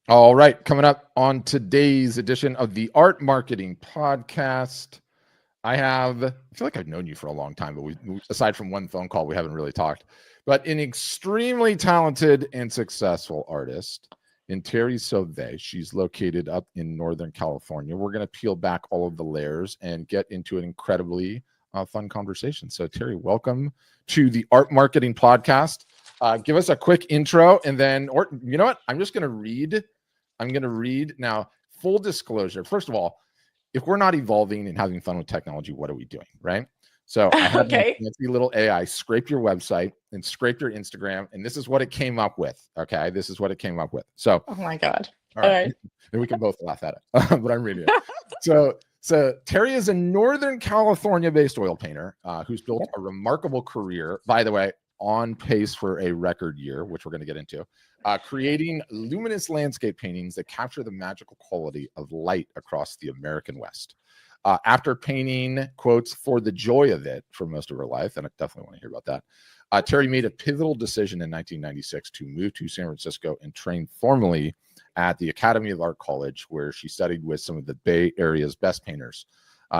All right, coming up on today's edition of the Art Marketing Podcast, I feel like I've known you for a long time, but aside from one phone call, we haven't really talked. But an extremely talented and successful artist in Terry Sauve. She's located up in Northern California. We're going to peel back all of the layers and get into an incredibly fun conversation. So, Terry, welcome to the Art Marketing Podcast. Give us a quick intro, and then, or you know what? I'm going to read now. Full disclosure. First of all, if we're not evolving and having fun with technology, what are we doing, right? So I had my fancy little AI scrape your website and scrape your Instagram, and this is what it came up with. Okay, this is what it came up with. So, oh my God! All right. And we can both laugh at it, but I'm reading it. So Terry is a Northern California-based oil painter who's built a remarkable career. By the way, on pace for a record year, which we're going to get into, creating luminous landscape paintings that capture the magical quality of light across the American West. After painting, quotes, for the joy of it for most of her life, and I definitely want to hear about that, Terry made a pivotal decision in 1996 to move to San Francisco and train formally at the Academy of Art College, where she studied with some of the Bay Area's best painters,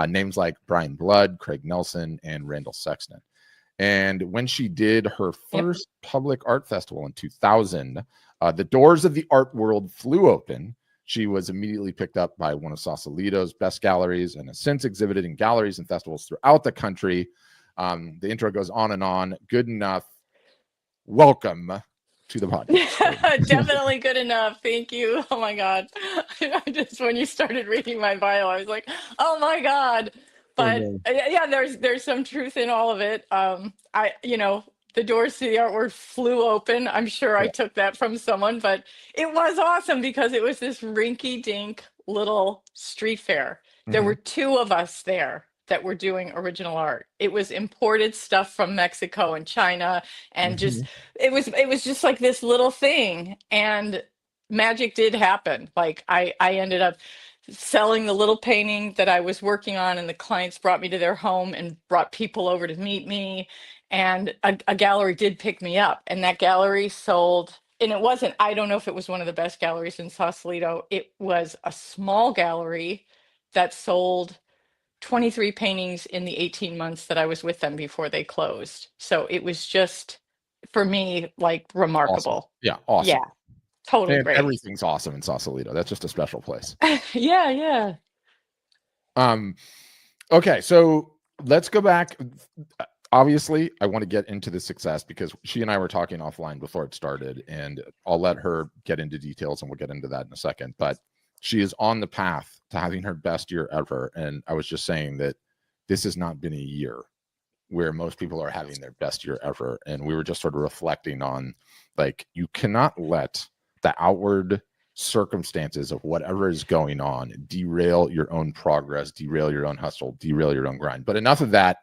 names like Brian Blood, Craig Nelson, and Randall Sexton. And when she did her first public art festival in 2000, the doors of the art world flew open. She was immediately picked up by one of Sausalito's best galleries and has since exhibited in galleries and festivals throughout the country. The intro goes on and on. Good enough. Welcome to the podcast. Definitely good enough. Thank you. Oh my God. Just when you started reading my bio, I was like, oh my God. But yeah, there's some truth in all of it. The doors to the artwork flew open. I'm sure I took that from someone, but it was awesome because it was this rinky-dink little street fair. There were two of us there that were doing original art. It was imported stuff from Mexico and China, and just it was just like this little thing, and magic did happen. Like I ended up selling the little painting that I was working on, and the clients brought me to their home and brought people over to meet me, and a gallery did pick me up, and that gallery sold. And it wasn't, I don't know if it was one of the best galleries in Sausalito. It was a small gallery that sold 23 paintings in the 18 months that I was with them before they closed. So it was just, for me, like remarkable. Awesome. Yeah, awesome. Yeah, totally and great. Everything's awesome in Sausalito. That's just a special place. Yeah. Okay, so let's go back. Obviously, I want to get into the success because she and I were talking offline before it started, and I'll let her get into details and we'll get into that in a second. But she is on the path to having her best year ever. And I was just saying that this has not been a year where most people are having their best year ever. And we were just sort of reflecting on, like, you cannot let the outward circumstances of whatever is going on derail your own progress, derail your own hustle, derail your own grind. But enough of that.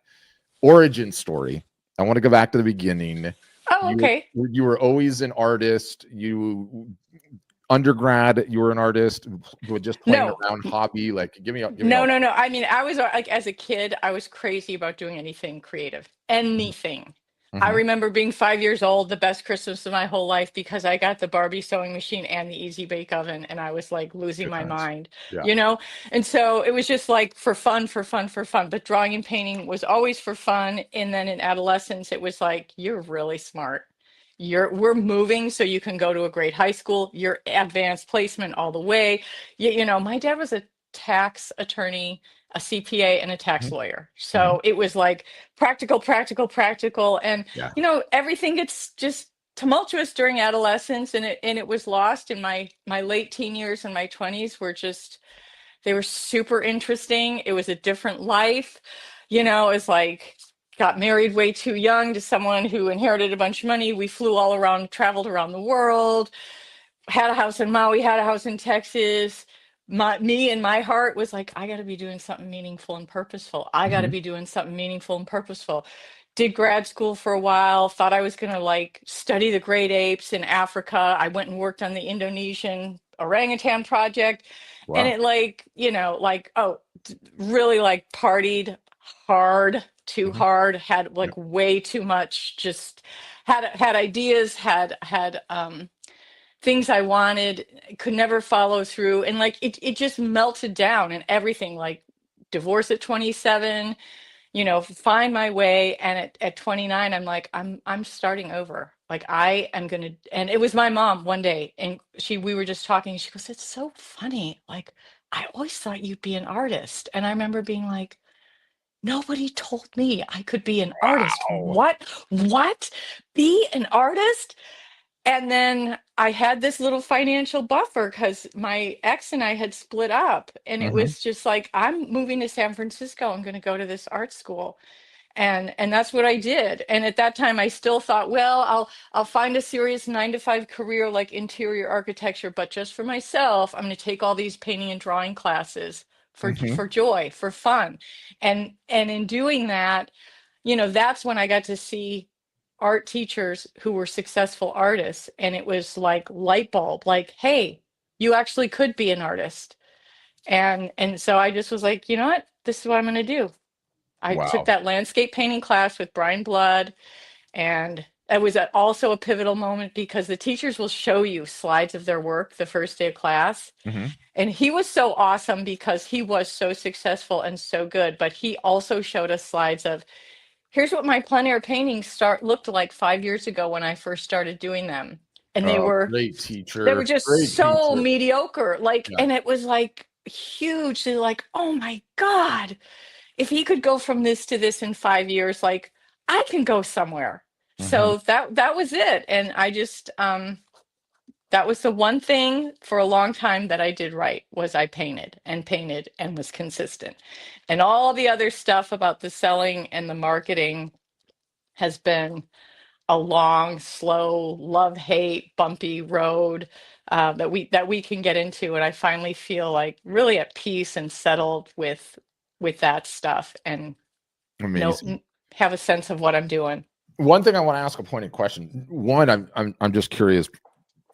Origin story. I want to go back to the beginning. Oh, okay. You were always an artist. Undergrad, you were an artist, just playing around hobby. Like, give me. No. I mean, I was like, as a kid, I was crazy about doing anything creative, anything. I remember being 5 years old, the best Christmas of my whole life, because I got the Barbie sewing machine and the Easy Bake Oven, and I was like losing my mind, And so it was just like for fun. But drawing and painting was always for fun. And then in adolescence, it was like, you're really smart. We're moving so you can go to a great high school. You're advanced placement all the way. My dad was a tax attorney, a CPA, and a tax lawyer. So it was like practical. And, everything gets just tumultuous during adolescence, and it was lost in my late teen years and my 20s they were super interesting. It was a different life. It was like, got married way too young to someone who inherited a bunch of money. We flew all around, traveled around the world, had a house in Maui, had a house in Texas. Me and my heart was like, I got to be doing something meaningful and purposeful. Did grad school for a while, thought I was going to study the great apes in Africa. I went and worked on the Indonesian orangutan project. Wow. And it really partied hard, too hard, had way too much, just had ideas, had things I wanted, could never follow through. And like it just melted down and everything, like divorce at 27, find my way. And at 29, I'm like, I'm starting over. Like I am gonna, and it was my mom one day, and we were just talking. She goes, "It's so funny. Like I always thought you'd be an artist." And I remember being like, nobody told me I could be an artist. Wow. What? Be an artist? And then I had this little financial buffer because my ex and I had split up. And it Mhm. was just like, I'm moving to San Francisco. I'm going to go to this art school. And that's what I did. And at that time I still thought, well, I'll find a serious 9 to 5 career like interior architecture, but just for myself, I'm going to take all these painting and drawing classes Mhm. for joy, for fun. And in doing that, that's when I got to see art teachers who were successful artists. And it was like light bulb, like, hey, you actually could be an artist. And so I just was like, you know what? This is what I'm going to do. I took Wow. that landscape painting class with Brian Blood, and it was also a pivotal moment because the teachers will show you slides of their work the first day of class. Mhm. And he was so awesome because he was so successful and so good, but he also showed us slides of, here's what my plein air paintings looked like 5 years ago when I first started doing them. And they Oh, were great they were teacher. just Great so teacher. mediocre. Like, Yeah. and it was like hugely like, oh my God, if he could go from this to this in 5 years, like I can go somewhere. Mhm. So that was it. And I just that was the one thing for a long time that I did right, was I painted and was consistent. And all the other stuff about the selling and the marketing has been a long, slow, love, hate, bumpy road that we can get into. And I finally feel like really at peace and settled with that stuff, and know Amazing. have a sense of what I'm doing. One thing I want to ask, a pointed question. One, I'm just curious.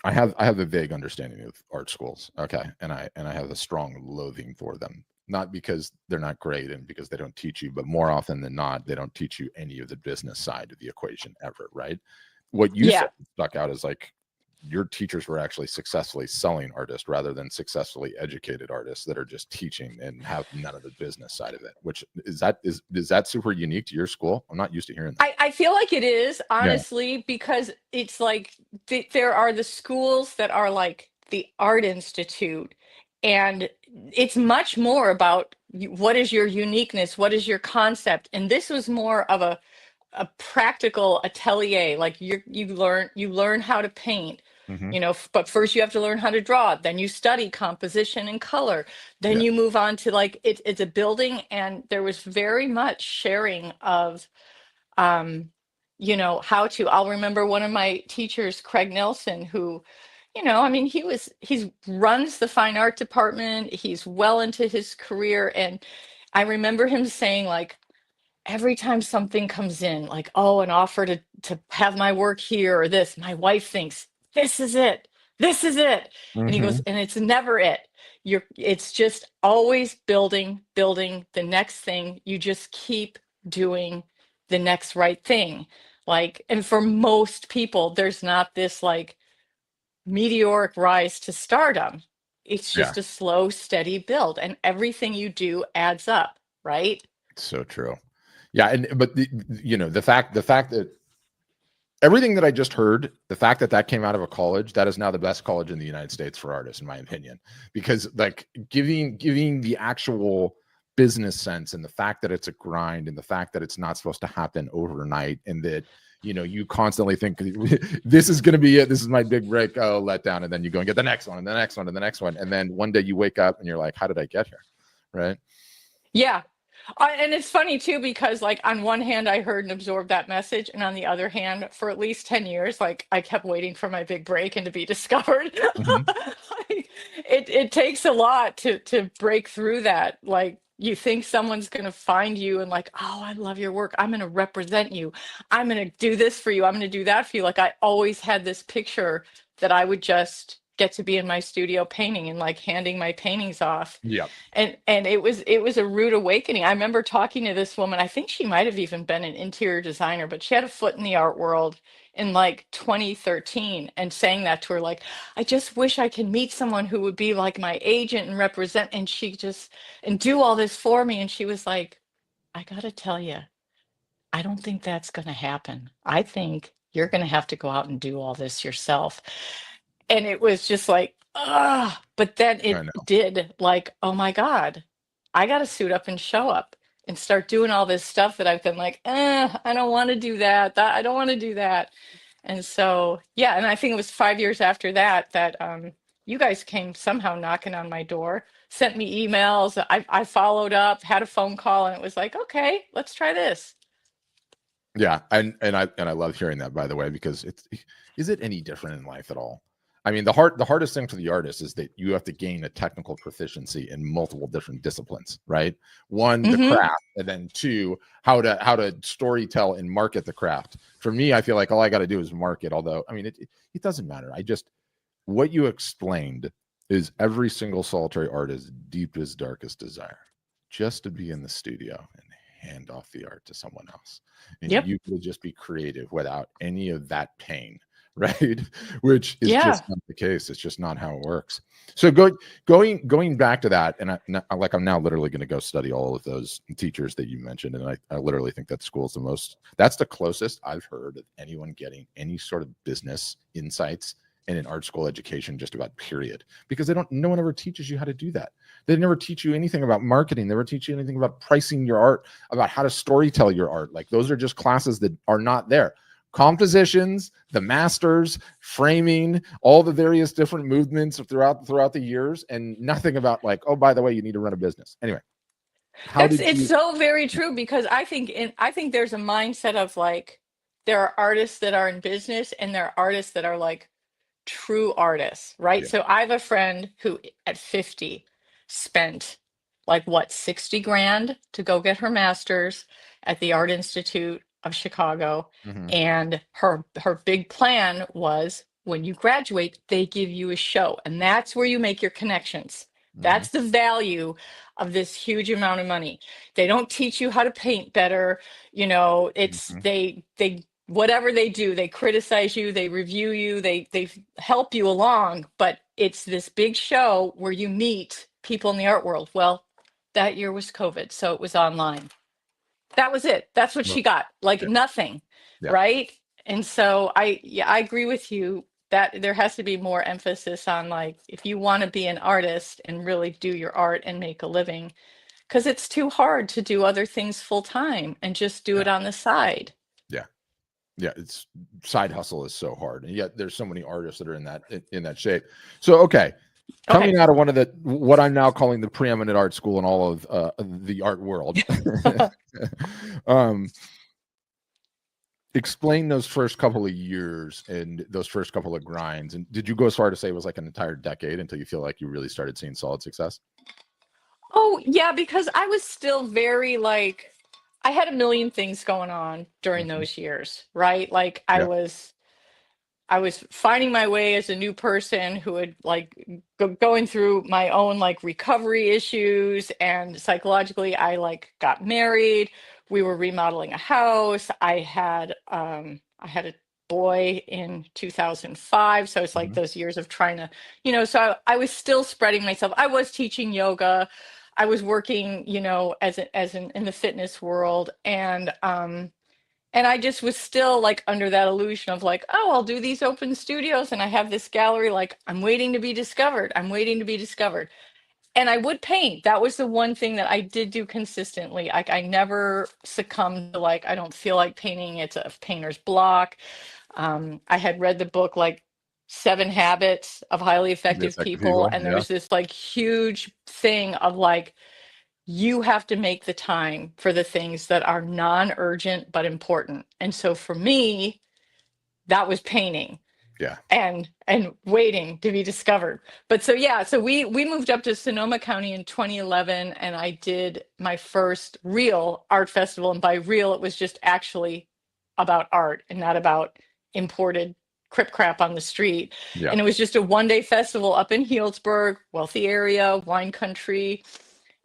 I have a vague understanding of art schools. Okay. And I have a strong loathing for them. Not because they're not great and because they don't teach you, but more often than not, they don't teach you any of the business side of the equation ever, right? What you said Yeah. stuck out is like your teachers were actually successfully selling artists rather than successfully educated artists that are just teaching and have none of the business side of it. Which is that super unique to your school? I'm not used to hearing that. I feel like it is, Yeah. honestly, because it's like there are the schools that are like the Art Institute, and it's much more about what is your uniqueness, what is your concept. And this was more of a practical atelier. Like you learn how to paint, Hmm. but first you have to learn how to draw, then you study composition and color, then Yeah. you move on to like it's a building. And there was very much sharing of um how to. I'll remember one of my teachers, Craig Nelson, who, I mean, he's runs the fine art department, he's well into his career. And I remember him saying, like, every time something comes in, like, oh, an offer to have my work here or this, my wife thinks, this is it. This is it. And he goes, Hmm. and it's never it. It's just always building the next thing. You just keep doing the next right thing. Like, and for most people, there's not this like meteoric rise to stardom. It's Yeah. just a slow, steady build, and everything you do adds up, right? So true. Yeah, and but the fact that everything that I just heard, the fact that that came out of a college, that is now the best college in the United States for artists, in my opinion, because like giving the actual business sense and the fact that it's a grind and the fact that it's not supposed to happen overnight and that you constantly think this is going to be it, this is my big break, oh, let down, and then you go and get the next one and the next one and the next one, and then one day you wake up and you're like, how did I get here, right? Yeah. And it's funny too, because like on one hand, I heard and absorbed that message. And on the other hand, for at least 10 years, like I kept waiting for my big break and to be discovered. Hmm. Like, it takes a lot to break through that. Like you think someone's going to find you and like, oh, I love your work, I'm going to represent you, I'm going to do this for you, I'm going to do that for you. Like I always had this picture that I would just get to be in my studio painting and like handing my paintings off. Yeah. And it was a rude awakening. I remember talking to this woman. I think she might have even been an interior designer, but she had a foot in the art world. in like 2013 and saying that to her, like, I just wish I could meet someone who would be like my agent and represent, and she just, and do all this for me. And she was like, I gotta tell you, I don't think that's gonna happen. I think you're gonna have to go out and do all this yourself. And it was just like, ah, but then I it know. did, like, oh my God, I got to suit up and show up and start doing all this stuff that I've been like, I don't want to do that. I don't want to do that. And so, yeah. And I think it was 5 years after that that you guys came somehow knocking on my door, sent me emails. I followed up, had a phone call, and it was like, okay, let's try this. Yeah, and I love hearing that, by the way, because is it any different in life at all? I mean, the hardest thing for the artist is that you have to gain a technical proficiency in multiple different disciplines, right? One, the Hmm. craft, and then two, how to story tell and market the craft. For me, I feel like all I got to do is market. Although, I mean, it doesn't matter. I just what you explained is every single solitary artist's deepest, darkest desire, just to be in the studio and hand off the art to someone else. And Yep. you could just be creative without any of that pain, right? Which is Yeah. just not the case. It's just not how it works. So going back to that, and I'm now literally going to go study all of those teachers that you mentioned, and I literally think that school's that's the closest I've heard of anyone getting any sort of business insights in an art school education, just about period, because no one ever teaches you how to do that. They never teach you anything about marketing. They never teach you anything about pricing your art, about how to storytell your art. Like, those are just classes that are not there. Compositions, the masters, framing, all the various different movements throughout the years, and nothing about, like, oh, by the way, you need to run a business. Anyway, how did It's you? so very true, because I think there's a mindset of like, there are artists that are in business and there are artists that are like true artists, right? Yeah. So I have a friend who at 50 spent like what, 60 grand to go get her master's at the Art Institute of Chicago. Mhm. And her big plan was, when you graduate, they give you a show, and that's where you make your connections. Mhm. That's the value of this huge amount of money. They don't teach you how to paint better. It's Mhm. they whatever they do, they criticize you, they review you, they help you along, but it's this big show where you meet people in the art world. Well, that year was COVID, so it was online. That was it. That's what Well, she got. Like yeah. nothing, Yeah. right? And so I agree with you that there has to be more emphasis on, like, if you want to be an artist and really do your art and make a living, because it's too hard to do other things full time and just do Yeah. it on the side. Yeah. Yeah, it's side hustle is so hard, and yet there's so many artists that are in that shape. So, okay, Okay. coming out of one of what I'm now calling the preeminent art school in all of the art world, um, explain those first couple of years and those first couple of grinds. And did you go as far to say it was like an entire decade until you feel like you really started seeing solid success? Oh, yeah, because I was still very like, I had a million things going on during Mhm. those years, right? Like I Yeah. was I was finding my way as a new person who had like going through my own like recovery issues, and psychologically I like got married. We were remodeling a house. I had a boy in 2005, so it's like Mhm. those years of trying to, so I was still spreading myself. I was teaching yoga. I was working, in the fitness world, and I just was still like under that illusion of like, oh, I'll do these open studios and I have this gallery. Like, I'm waiting to be discovered. I'm waiting to be discovered. And I would paint. That was the one thing that I did do consistently. I never succumbed to like, I don't feel like painting. It's a painter's block. I had read the book like Seven Habits of Highly The Effective effective People. people. And Yeah. there's this like huge thing of like, you have to make the time for the things that are non-urgent but important. And so for me, that was painting Yeah. and waiting to be discovered. But so yeah, so we moved up to Sonoma County in 2011, and I did my first real art festival. And by real, it was just actually about art and not about imported crip crap on the street. Yeah. And it was just a 1-day festival up in Healdsburg, wealthy area, wine country,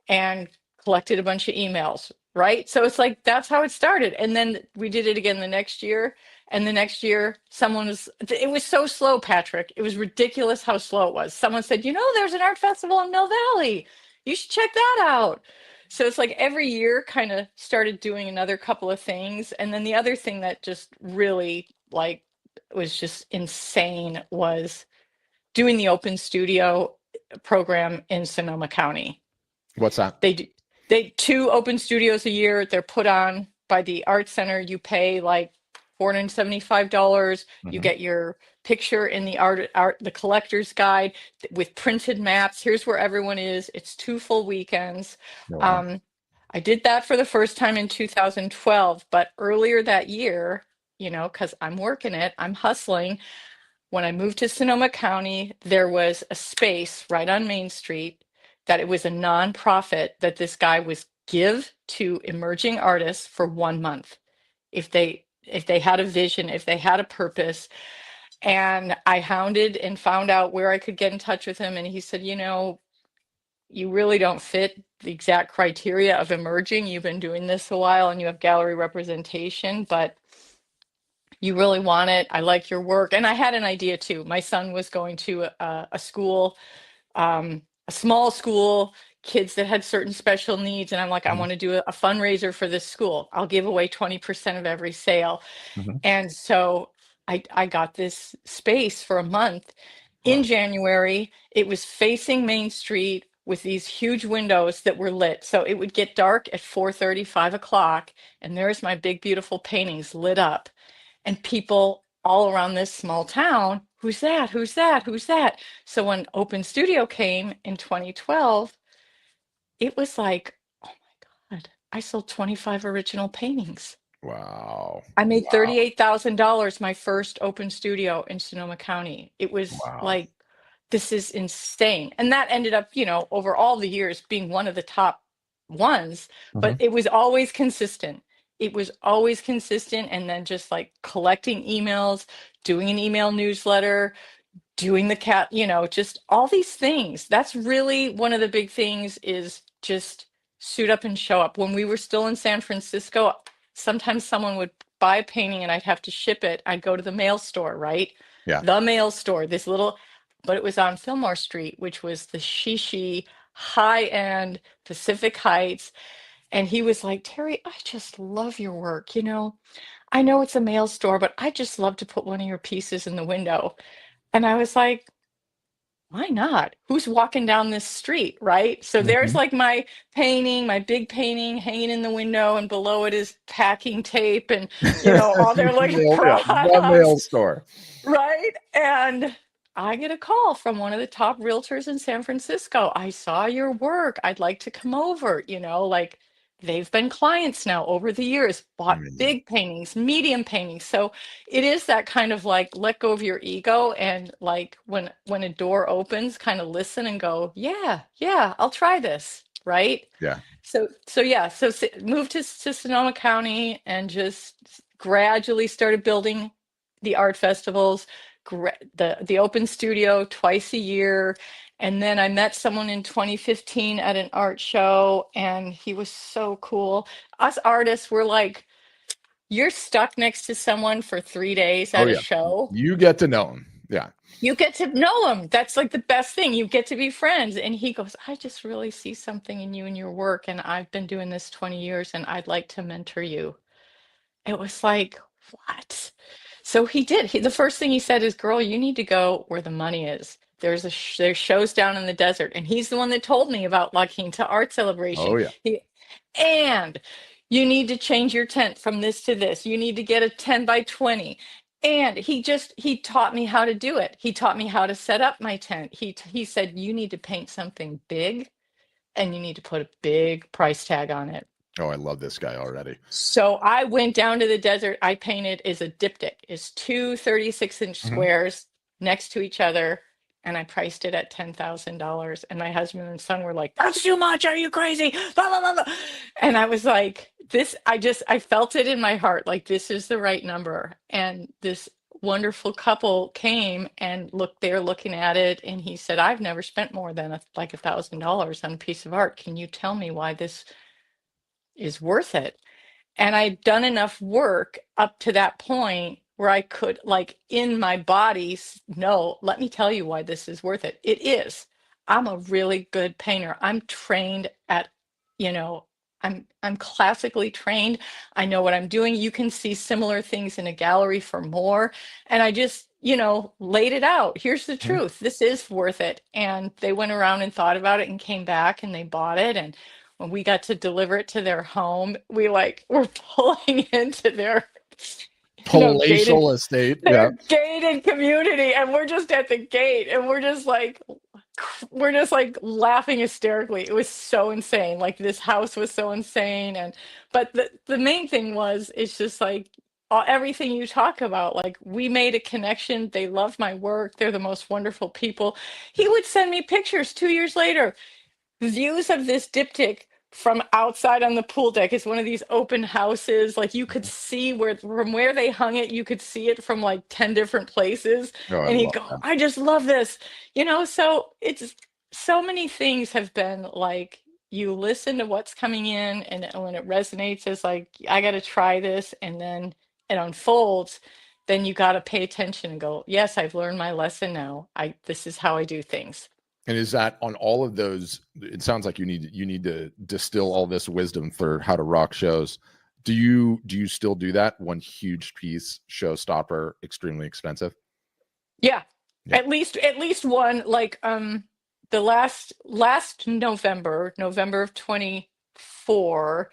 and collected a bunch of emails, right? So it's like that's how it started. And then we did it again the next year. And the next year, it was so slow, Patrick. It was ridiculous how slow it was. Someone said, there's an art festival in Mill Valley. You should check that out. So it's like every year kind of started doing another couple of things. And then the other thing that just really like was just insane was doing the open studio program in Sonoma County. What's that? They 2 open studios a year. They're put on by the art center. You pay like $475. You get your picture in the collector's guide with printed maps. Here's where everyone is. It's 2 full weekends. Wow. I did that for the first time in 2012, but earlier that year, because I'm working it, I'm hustling. When I moved to Sonoma County, there was a space right on Main Street that it was a nonprofit that this guy was give to emerging artists for 1 month. If they had a vision, if they had a purpose. And I hounded and found out where I could get in touch with him. And he said, you really don't fit the exact criteria of emerging. You've been doing this a while and you have gallery representation, but you really want it. I like your work. And I had an idea too. My son was going to a school, a small school, kids that had certain special needs. And I'm like, I want to do a fundraiser for this school. I'll give away 20% of every sale. And so I got this space for a month. In January. It was facing Main Street with these huge windows that were lit. So it would get dark at 4:30, 5 o'clock. And there's my big, beautiful paintings lit up. And people all around this small town, who's that? Who's that? Who's that? So when Open Studio came in 2012, it was like, oh my God, I sold 25 original paintings. Wow. I made $38,000 my first open studio in Sonoma County. It was like, this is insane. And that ended up, over all the years being one of the top ones, but it was always consistent. It was always consistent. And then just like collecting emails, doing an email newsletter, doing the just all these things. That's really one of the big things is just suit up and show up. When we were still in San Francisco, sometimes someone would buy a painting and I'd have to ship it. I'd go to the mail store, right? Yeah. The mail store, but it was on Fillmore Street, which was the shishi, high-end Pacific Heights. And he was like, Terry, I just love your work. I know it's a mail store, but I just love to put one of your pieces in the window. And I was like, why not? Who's walking down this street, right? So there's like my painting, my big painting hanging in the window, and below it is packing tape and, all their like products. The mail store. Right? And I get a call from one of the top realtors in San Francisco. I saw your work. I'd like to come over, like they've been clients now over the years, bought big paintings, medium paintings. So it is that kind of like let go of your ego and like when a door opens, kind of listen and go, yeah, I'll try this. Right. Yeah. So moved to Sonoma County and just gradually started building the art festivals, the open studio twice a year. And then I met someone in 2015 at an art show, and he was so cool. Us artists were like, you're stuck next to someone for 3 days at a show. You get to know them. Yeah. You get to know them. That's like the best thing. You get to be friends. And he goes, I just really see something in you and your work. And I've been doing this 20 years and I'd like to mentor you. It was like, what? So he did. The first thing he said is, girl, you need to go where the money is. There's shows down in the desert. And he's the one that told me about La Quinta Art Celebration. Oh, yeah. And you need to change your tent from this to this. You need to get a 10 by 20. And he taught me how to do it. He taught me how to set up my tent. He said, you need to paint something big and you need to put a big price tag on it. Oh, I love this guy already. So I went down to the desert. I painted is a diptych. It's two 36-inch squares next to each other. And I priced it at $10,000. And my husband and son were like, that's too much. Are you crazy? Blah, blah, blah, blah. And I was like, I felt it in my heart. Like, this is the right number. And this wonderful couple came and they're looking at it. And he said, I've never spent more than like $1,000 on a piece of art. Can you tell me why this is worth it? And I'd done enough work up to that point where I could, like, in my body, no, let me tell you why this is worth it. It is. I'm a really good painter. I'm trained at, you know, I'm classically trained. I know what I'm doing. You can see similar things in a gallery for more. And I just, laid it out. Here's the Mhm. truth. This is worth it. And they went around and thought about it and came back and they bought it. And when we got to deliver it to their home, we like were pulling into their, gated, Palatial estate. Yeah. their gated community, and we're just at the gate, and we're just like laughing hysterically. It was so insane. Like, this house was so insane. And but the main thing was, it's just like, everything you talk about, like, we made a connection. They love my work. They're the most wonderful people. He would send me pictures 2 years later, views of this diptych from outside on the pool deck. Is one of these open houses, like, you could see from where they hung it, you could see it from like 10 different places. Oh, I And he'd love go, that. I just love this. So it's, so many things have been like, you listen to what's coming in, and when it resonates, it's like, I got to try this, and then it unfolds. Then you got to pay attention and go, yes, I've learned my lesson now. This is how I do things. And is that on all of those? It sounds like you need to distill all this wisdom for how to rock shows. Do you still do that? One huge piece, showstopper, extremely expensive. Yeah, Yeah. at least one. Like, the last November of 24,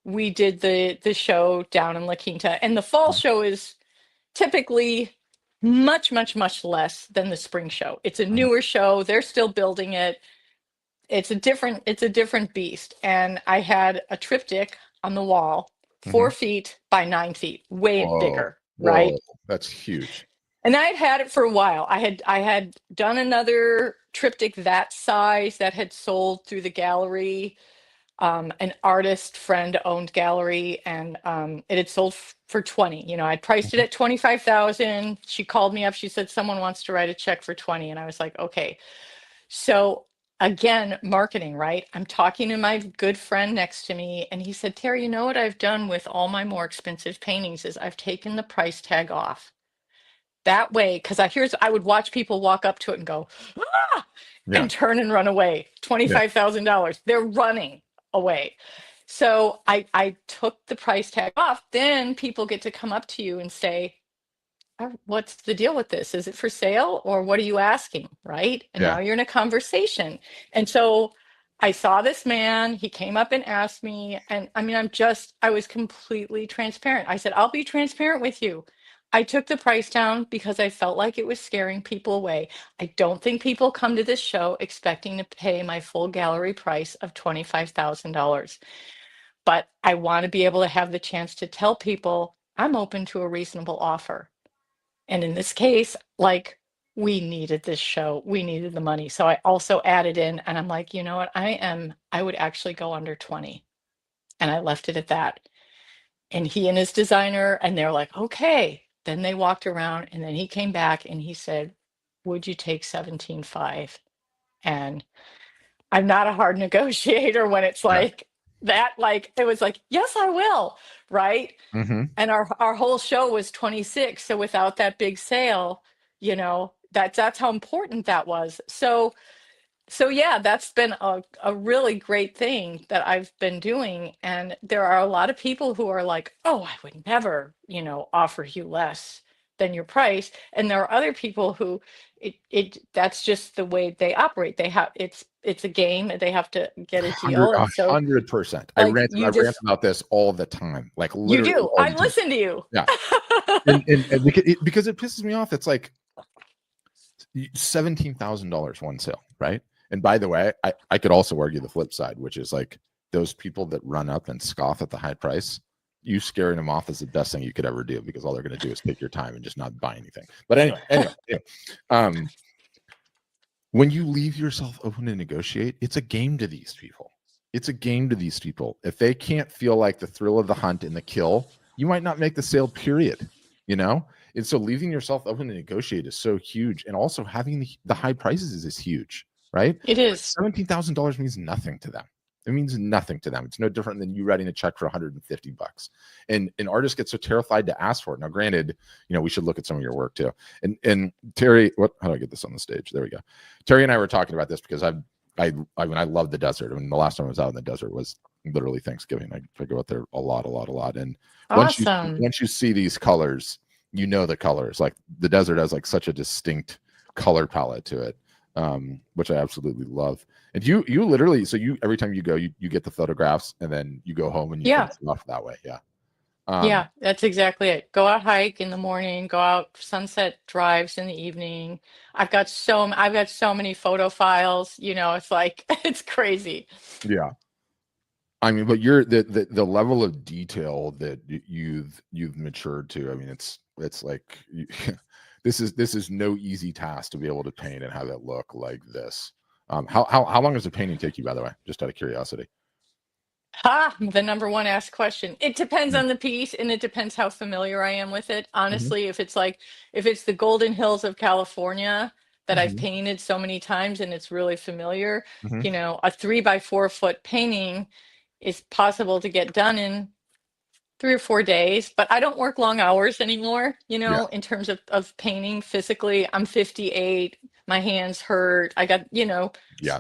we did the show down in La Quinta, and the fall show is typically much, much, much less than the spring show. It's a Mhm. newer show. They're still building it. It's a different beast. And I had a triptych on the wall, Mhm. 4 feet by 9 feet, way Whoa, bigger, whoa, right? that's huge. And I'd had it for a while. I had done another triptych that size that had sold through the gallery. An artist friend owned gallery, and it had sold for 20. I'd priced it Mhm. at 25,000. She called me up. She said someone wants to write a check for 20, and I was like, okay. So again, marketing, right? I'm talking to my good friend next to me, and he said, Terry, you know what I've done with all my more expensive paintings is I've taken the price tag off. That way, because I would watch people walk up to it and go, ah, Yeah, and turn and run away. yeah. $25,000. They're running away. So I took the price tag off. Then people get to come up to you and say, "Oh, what's the deal with this? Is it for sale, or what are you asking?" Right? And Yeah. now you're in a conversation. And so I saw this man, he came up and asked me, and I mean, I was completely transparent. I said, I'll be transparent with you. I took the price down because I felt like it was scaring people away. I don't think people come to this show expecting to pay my full gallery price of $25,000. But I want to be able to have the chance to tell people I'm open to a reasonable offer. And in this case, like, we needed this show. We needed the money. So I also added in, and I'm like, you know what? I would actually go under 20. And I left it at that. And he and his designer, and they're like, okay. Then they walked around, and then he came back and he said, would you take 17.5? And I'm not a hard negotiator when it's Yeah. like that. Like, it was like, yes, I will. Right. Hmm. And our whole show was 26. So without that big sale, that's how important that was. So yeah, that's been a really great thing that I've been doing. And there are a lot of people who are like, oh, I would never, offer you less than your price. And there are other people who that's just the way they operate. It's a game, and they have to get a deal. A And so, 100%. I like, rant I rant about this all the time, like you literally do. all I the time. listen to you. Yeah. And because it pisses me off. It's like $17,000 one sale, right? And by the way, I could also argue the flip side, which is like those people that run up and scoff at the high price. You scaring them off is the best thing you could ever do, because all they're going to do is take your time and just not buy anything. But anyway. When you leave yourself open to negotiate, it's a game to these people. It's a game to these people. If they can't feel like the thrill of the hunt and the kill, you might not make the sale, period. And so leaving yourself open to negotiate is so huge. And also having the high prices is huge, right? It Like is. $17,000 means nothing to them. It means nothing to them. It's no different than you writing a check for $150. And an artist gets so terrified to ask for it. Now, granted, we should look at some of your work too. And Terry, how do I get this on the stage? There we go. Terry and I were talking about this because I love the desert. I mean, the last time I was out in the desert was literally Thanksgiving. I go out there a lot. And Awesome. once you see these colors, the colors. Like the desert has like such a distinct color palette to it, which I absolutely love. And you literally, so every time you go, you get the photographs and then you go home and you finish it off that way. Yeah. Yeah, that's exactly it. Go out hike in the morning, go out sunset drives in the evening. I've got so many photo files, it's like it's crazy. Yeah. I mean, but you're the level of detail that you've matured to. I mean, it's like this is no easy task to be able to paint and have it look like this. How long does the painting take you, by the way? Just out of curiosity. The number one asked question. It depends on the piece, and it depends how familiar I am with it. Honestly, if it's the Golden Hills of California that I've painted so many times and it's really familiar, a 3x4 foot painting is possible to get done in 3 or 4 days, but I don't work long hours anymore, in terms of painting physically. I'm 58, my hands hurt. I got,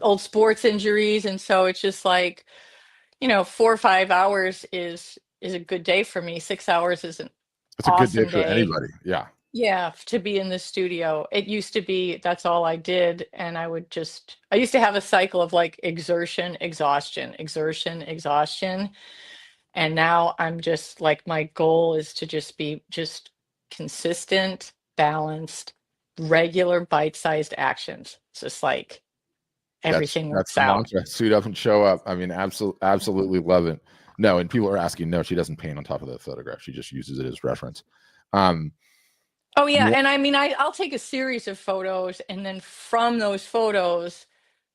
old sports injuries. And so it's just like, 4 or 5 hours is a good day for me. 6 hours is an awesome day for anybody. Yeah. Yeah, to be in the studio. It used to be that's all I did. And I used to have a cycle of like exertion, exhaustion, exertion, exhaustion. And now I'm just like, my goal is to just be consistent, balanced, regular bite-sized actions. It's just like everything works out. Mantra. Suit up and show up. I mean, absolutely love it. No, and people are asking, no, she doesn't paint on top of the photograph. She just uses it as reference. Oh yeah, and I mean, I'll take a series of photos, and then from those photos,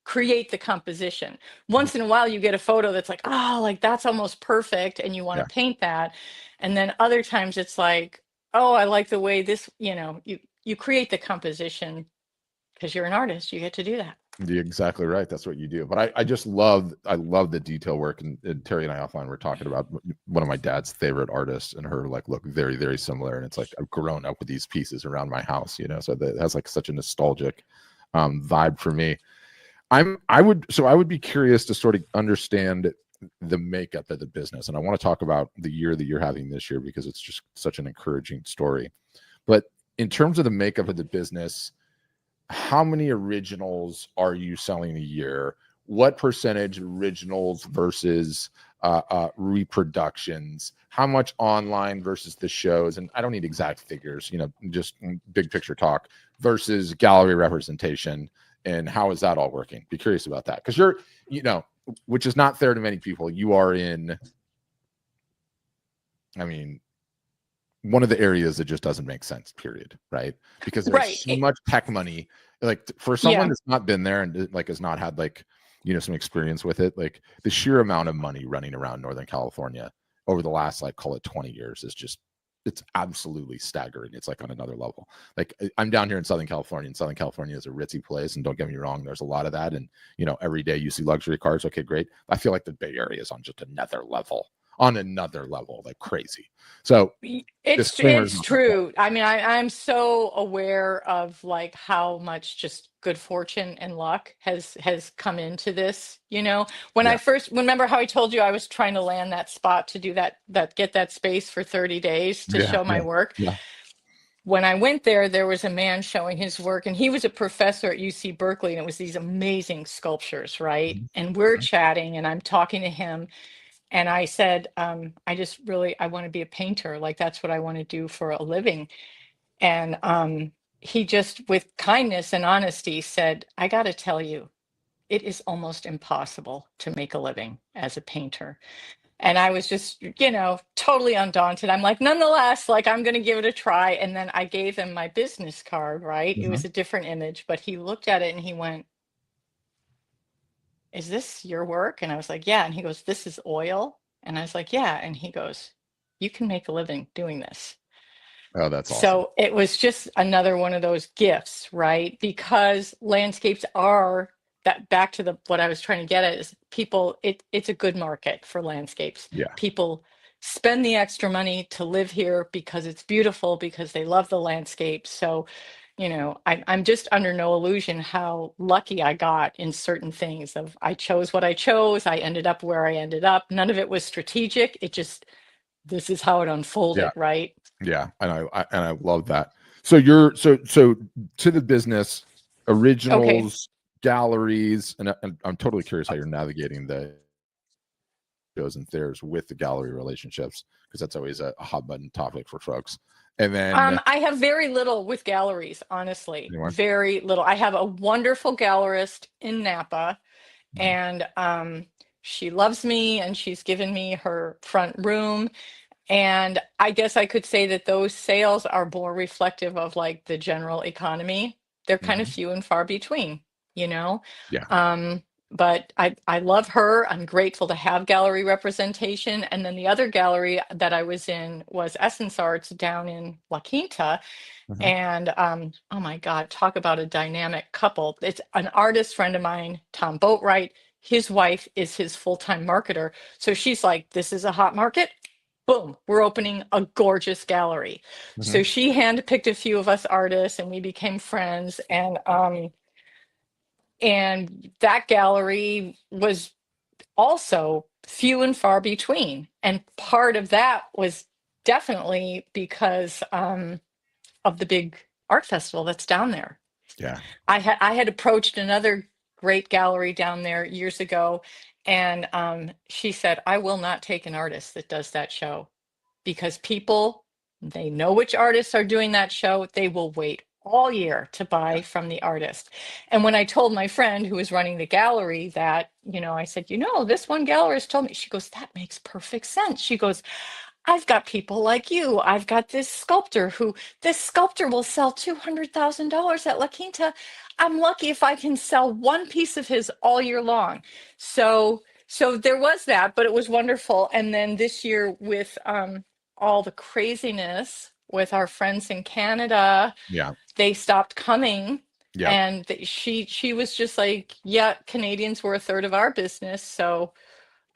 create the composition. Once in a while, you get a photo that's like, oh, like that's almost perfect, and you want to paint that. And then other times, it's like, oh, I like the way this. You create the composition because you're an artist. You get to do that. You're exactly right. That's what you do. But I love the detail work. And Terry and I offline were talking about one of my dad's favorite artists, and her like look very, very similar. And it's like I've grown up with these pieces around my house, so that has like such a nostalgic vibe for me. I would be curious to sort of understand the makeup of the business. And I want to talk about the year that you're having this year because it's just such an encouraging story. But in terms of the makeup of the business, how many originals are you selling a year? What percentage originals versus reproductions? How much online versus the shows? And I don't need exact figures, just big picture talk versus gallery representation. And how is that all working? Be curious about that. Because you're, which is not fair to many people. You are in, I mean, one of the areas that just doesn't make sense, period. Right. Because there's so much tech money, like for someone that's not been there and like has not had like, some experience with it, like the sheer amount of money running around Northern California over the last, like, call it 20 years is just, it's absolutely staggering. It's like on another level. Like I'm down here in Southern California, and Southern California is a ritzy place. And don't get me wrong, there's a lot of that. And, every day you see luxury cars. Okay, great. I feel like the Bay Area is on just another level, like crazy. So it's true. I mean, I'm so aware of like how much just good fortune and luck has come into this. When I first remember how I told you I was trying to land that spot to do that get that space for 30 days to show my work. Yeah. When I went there was a man showing his work, and he was a professor at UC Berkeley, and it was these amazing sculptures, right? And we're chatting, and I'm talking to him. And I said, I want to be a painter. Like, that's what I want to do for a living. And he just, with kindness and honesty, said, I got to tell you, it is almost impossible to make a living as a painter. And I was just, totally undaunted. I'm like, nonetheless, like, I'm going to give it a try. And then I gave him my business card, right? It was a different image, but he looked at it and he went, is this your work? And I was like, yeah. And he goes, this is oil. And I was like, yeah. And he goes, you can make a living doing this. Oh, that's awesome. So it was just another one of those gifts, right? Because landscapes are that back to the what I was trying to get at is people, it's a good market for landscapes. Yeah. People spend the extra money to live here because it's beautiful, because they love the landscape. So, I'm just under no illusion how lucky I got in certain things. Of I chose what I chose, I ended up where I ended up. None of it was strategic. It just, this is how it Yeah. unfolded, right? Yeah. And I love that. So so to the business, Okay. originals, galleries, and I'm totally curious how you're navigating the goes and theirs with the gallery relationships, because that's always a hot button topic for folks. And then I have very little with galleries, honestly, anyone? very little. I have a wonderful gallerist in Napa, Mhm. and she loves me, and she's given me her front room. And I guess I could say that those sales are more reflective of like the general economy. They're kind of Mhm. few and far between, you know. Yeah. Um, but I love her. I'm grateful to have gallery representation. And then the other gallery that I was in was Essence Arts down in La Quinta. Mhm. And oh my God, talk about a dynamic couple. It's an artist friend of mine, Tom Boatwright. His wife is his full-time marketer. So she's like, this is a hot market. Boom, we're opening a gorgeous gallery. So Mhm. she handpicked a few of us artists and we became friends. And that gallery was also few and far between. And part of that was definitely because of the big art festival that's down there. Yeah. I had approached another great gallery down there years ago, and she said, I will not take an artist that does that show, because people, they know which artists are doing that show. They will wait all year to Yeah. buy from the artist. And when I told my friend who was running the gallery that, I said, this one gallerist told me, she goes, that makes perfect sense. She goes, I've got people like you. I've got this sculptor will sell $200,000 at La Quinta. I'm lucky if I can sell one piece of his all year long. So there was that, but it was wonderful. And then this year with all the craziness with our friends in Canada, Yeah. they stopped coming. Yep. And she was just like, yeah, Canadians were a third of our business. So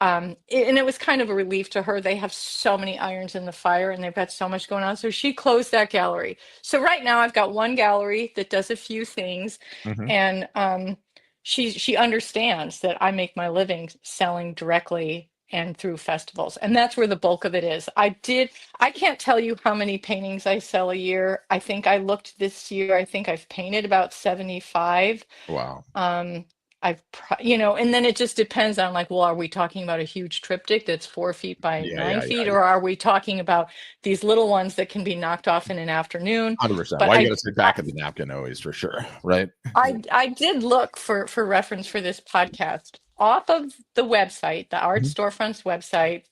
and it was kind of a relief to her. They have so many irons in the fire and they've got so much going on. So she closed that gallery. So right now I've got one gallery that does a few things, Mhm. and she understands that I make my living selling directly and through festivals. And that's where the bulk of it is. I can't tell you how many paintings I sell a year. I think I looked this year, I think I've painted about 75. Wow. um and then it just depends on, like, well, are we talking about a huge triptych that's 4 feet by Yeah. nine Yeah. Yeah. feet Yeah. or are we talking about these little ones that can be knocked off in an afternoon? 100%. But Why you i got to sit i back at the napkin always, for sure, right? I did look for reference for this podcast off of the website, the art Mhm. storefronts website.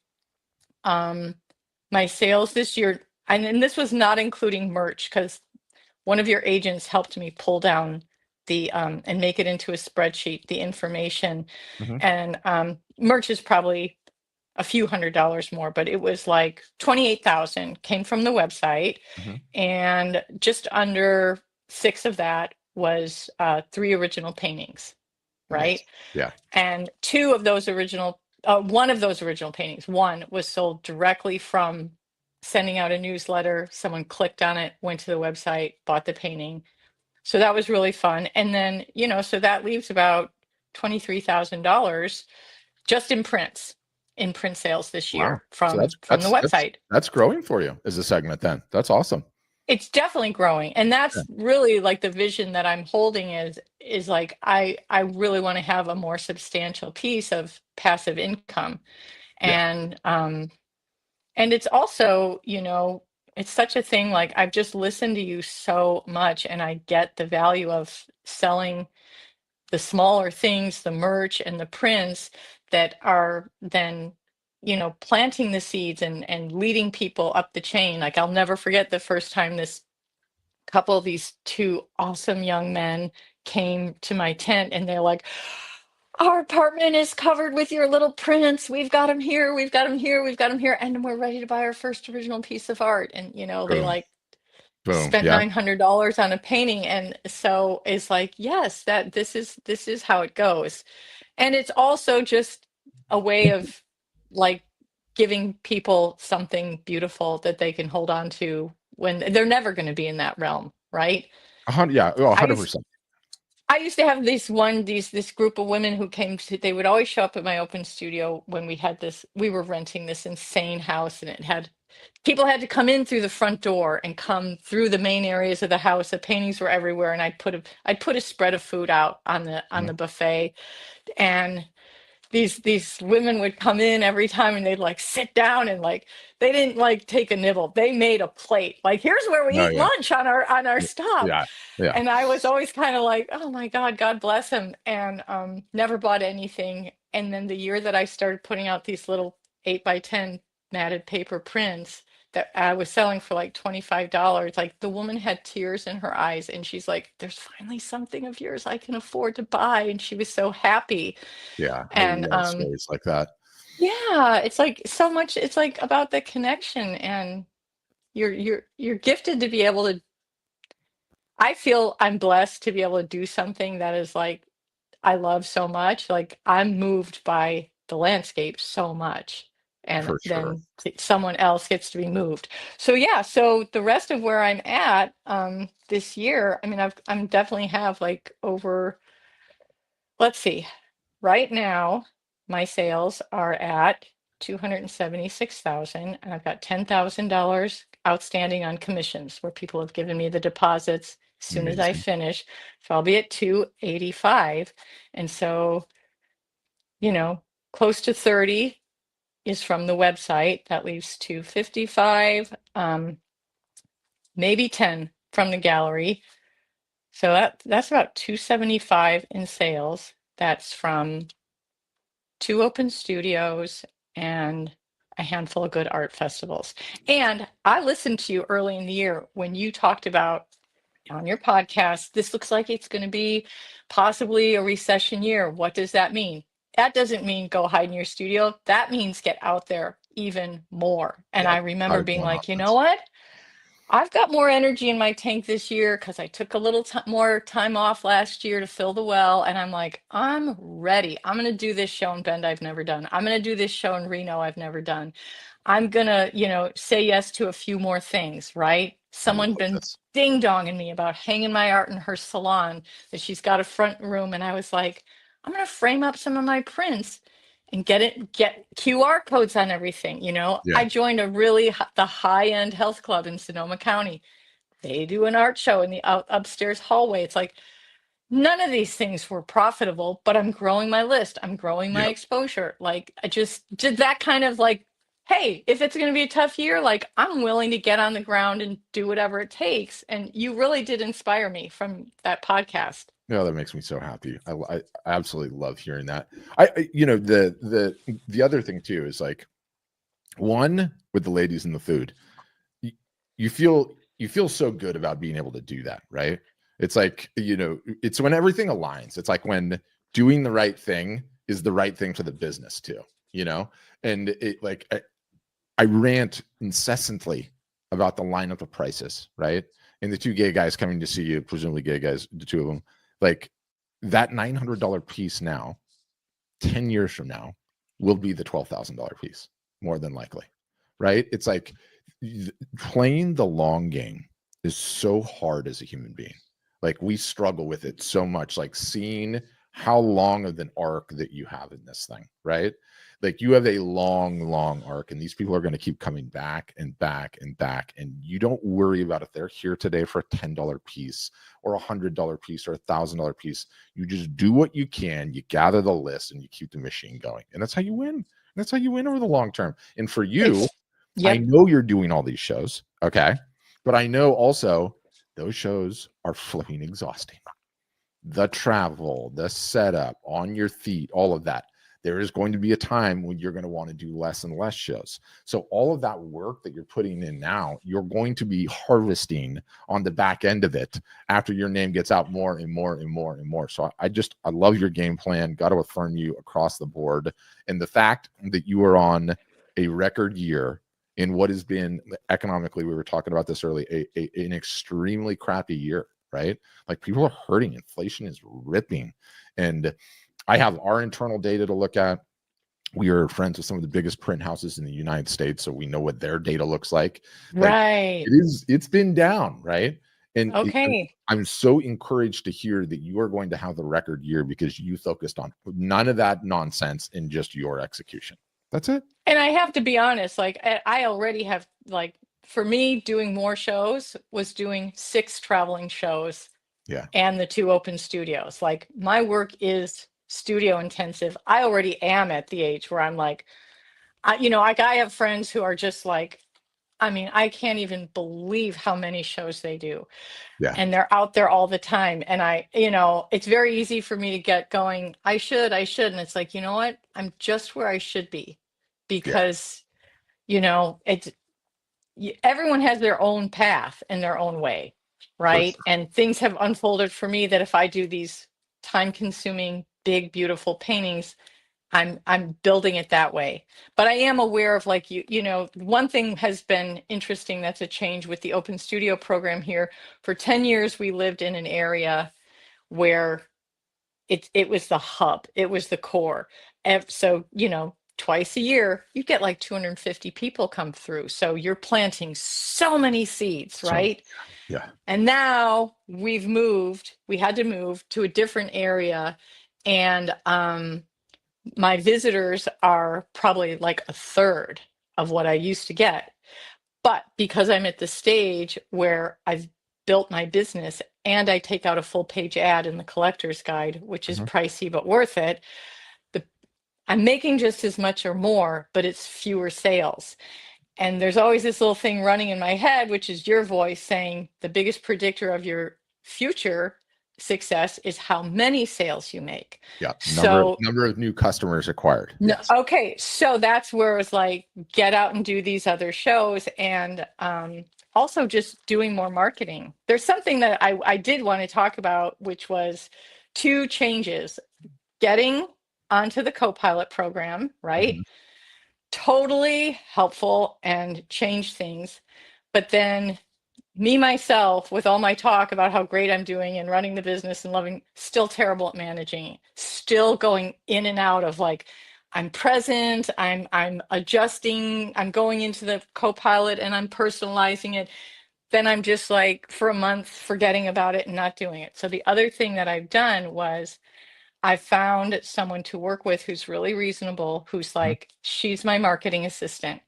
um my sales this year, and this was not including merch, because one of your agents helped me pull down the and make it into a spreadsheet, the information. Mhm. And merch is probably a few $100s more, but it was like 28,000 came from the website, Mhm. and just under six of that was three original paintings, right? Nice. Yeah. And one of those original paintings, one was sold directly from sending out a newsletter. Someone clicked on it, went to the website, bought the painting. So that was really fun. And then, so that leaves about $23,000 just in print sales this Wow. year So from the website. that's growing for you as a segment then. That's awesome. It's definitely growing. And Yeah. that's really like the vision that I'm holding is like I really want to have a more substantial piece of passive income. Yeah. And it's also, it's such a thing. Like, I've just listened to you so much and I get the value of selling the smaller things, the merch and the prints that are then, planting the seeds and leading people up the chain. Like, I'll never forget the first time this couple of these two awesome young men came to my tent and they're like, our apartment is covered with your little prints. We've got them here. We've got them here. We've got them here. And we're ready to buy our first original piece of art. And, they Boom. like Boom. spent Yeah. $900 on a painting. And so it's like, yes, that this is how it goes. And it's also just a way of like giving people something beautiful that they can hold on to when they're never going to be in that realm, right? 100. Yeah. Oh, I used 100%. I used to have this group of women who came to, they would always show up at my open studio when we were renting this insane house, and it had, people had to come in through the front door and come through the main areas of the house. The paintings were everywhere, and I'd put a spread of food out on the Mhm. buffet, and these women would come in every time, and they'd like sit down, and like they didn't like take a nibble, they made a plate, like here's where we Oh, eat yeah. lunch on our stop. Yeah. Yeah. And I was always kind of like, oh my God, God bless him, and never bought anything. And then the year that I started putting out these little 8 by 10 matted paper prints that I was selling for like $25, like the woman had tears in her eyes, and she's like, there's finally something of yours I can afford to buy, and she was so happy. Yeah. I And love stories like that. yeah, it's like so much, it's like about the connection, and you're gifted to be able to, I feel I'm blessed to be able to do something that is like I love so much. Like I'm moved by the landscape so much. And For sure. then someone else gets to be moved. So yeah, so the rest of where I'm at this year, I mean I'm definitely have like over, let's see, right now, my sales are at 276,000, and I've got $10,000 outstanding on commissions where people have given me the deposits as soon as I Amazing. finish. So I'll be at 285. And so, you know, close to 30 is from the website. That leaves 255, maybe 10 from the gallery. So that's about 275 in sales. That's from 2 open studios and a handful of good art festivals. And I listened to you early in the year when you talked about on your podcast, this looks like it's going to be possibly a recession year. What does that mean? That doesn't mean go hide in your studio. That means get out there even more. And Yeah. I remember Gotta being go on like, you know offense. what? I've got more energy in my tank this year because I took a little more time off last year to fill the well. And I'm like, I'm ready. I'm going to do this show in Bend I've never done. I'm going to do this show in Reno I've never done. I'm going to, say yes to a few more things, right? I love Someone been this. ding donging me about hanging my art in her salon that she's got a front room. And I was like, I'm going to frame up some of my prints and get QR codes on everything. Yeah. I joined the high end health club in Sonoma County. They do an art show in the upstairs hallway. It's like none of these things were profitable, but I'm growing my list. I'm growing my Yep. exposure. Like I just did that kind of like, hey, if it's going to be a tough year, like I'm willing to get on the ground and do whatever it takes. And you really did inspire me from that podcast. Yeah, that makes me so happy. I absolutely love hearing that. The other thing too is like one with the ladies and the food. You, you feel so good about being able to do that, right? It's like, it's when everything aligns. It's like when doing the right thing is the right thing for the business too, and it like I rant incessantly about the lineup of prices, right? And the two gay guys coming to see you, presumably gay guys, the two of them, like that $900 piece now, 10 years from now, will be the $12,000 piece, more than likely, right? It's like playing the long game is so hard as a human being. Like we struggle with it so much, like seeing how long of an arc that you have in this thing, right? Like you have a long arc, and these people are going to keep coming back and back and back. And you don't worry about if they're here today for a $10 piece or $100 piece or $1,000 piece. You just do what you can, you gather the list, and you keep the machine going. And that's how you win. That's how you win over the long term. And for you, I Yep. know you're doing all these shows, okay? But I know also those shows are flipping exhausting. The travel, the setup, on your feet, all of that. There is going to be a time when you're going to want to do less and less shows. So all of that work that you're putting in now, you're going to be harvesting on the back end of it after your name gets out more and more and more and more. So I love your game plan. Got to affirm you across the board. And the fact that you are on a record year in what has been economically, we were talking about this early, an extremely crappy year, right? Like people are hurting. Inflation is ripping. And I have our internal data to look at. We are friends with some of the biggest print houses in the United States, so we know what their data looks like. Like Right. it's been down, right? And Okay. I'm so encouraged to hear that you are going to have the record year because you focused on none of that nonsense and just your execution. That's it. And I have to be honest, like I already have, like, for me, doing more shows was doing 6 traveling shows Yeah. and the 2 open studios. Like my work is studio intensive. I already am at the age where I'm like, like I have friends who are just like, I mean, I can't even believe how many shows they do. Yeah. And they're out there all the time. And it's very easy for me to get going. I should. And it's like, you know what? I'm just where I should be because, it's everyone has their own path and their own way. For Right. sure. And things have unfolded for me that if I do these time consuming, big, beautiful paintings, I'm building it that way. But I am aware of, like, one thing has been interesting. That's a change with the open studio program here. For 10 years, we lived in an area where it was the hub, it was the core. So, twice a year, you get like 250 people come through. So you're planting so many seeds, So right? yeah. And now we had to move to a different area. And my visitors are probably like a third of what I used to get. But because I'm at the stage where I've built my business and I take out a full page ad in the collector's guide, which is pricey but worth it, I'm making just as much or more, but it's fewer sales. And there's always this little thing running in my head, which is your voice saying the biggest predictor of your future success is how many sales you make. Yeah. So Number of new customers acquired. no, Yes. okay, so that's where it's like, get out and do these other shows, and also just doing more marketing. There's something that I did want to talk about, which was 2 changes. Getting onto the co-pilot program, right? Mhm. Totally helpful and changed things. But then me, myself, with all my talk about how great I'm doing and running the business and loving, still terrible at managing, still going in and out of, like, I'm present, I'm adjusting, I'm going into the co-pilot and I'm personalizing it. Then I'm just like for a month forgetting about it and not doing it. So the other thing that I've done was I found someone to work with who's really reasonable, who's Mhm. like, she's my marketing assistant,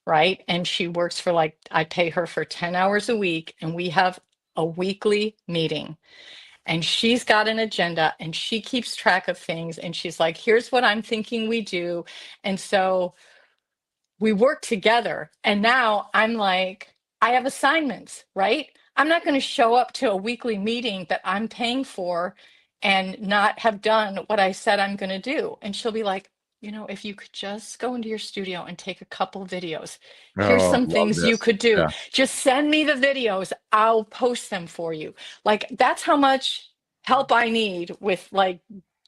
right? And she works for, like, I pay her for 10 hours a week, and we have a weekly meeting. And she's got an agenda and she keeps track of things. And she's like, here's what I'm thinking we do. And so we work together. And now I'm like, I have assignments, right? I'm not going to show up to a weekly meeting that I'm paying for and not have done what I said I'm going to do. And she'll be like, if you could just go into your studio and take a couple videos, here's Oh, some love things you this. could do. Yeah. Just send me the videos. I'll post them for you. Like, that's how much help I need with, like,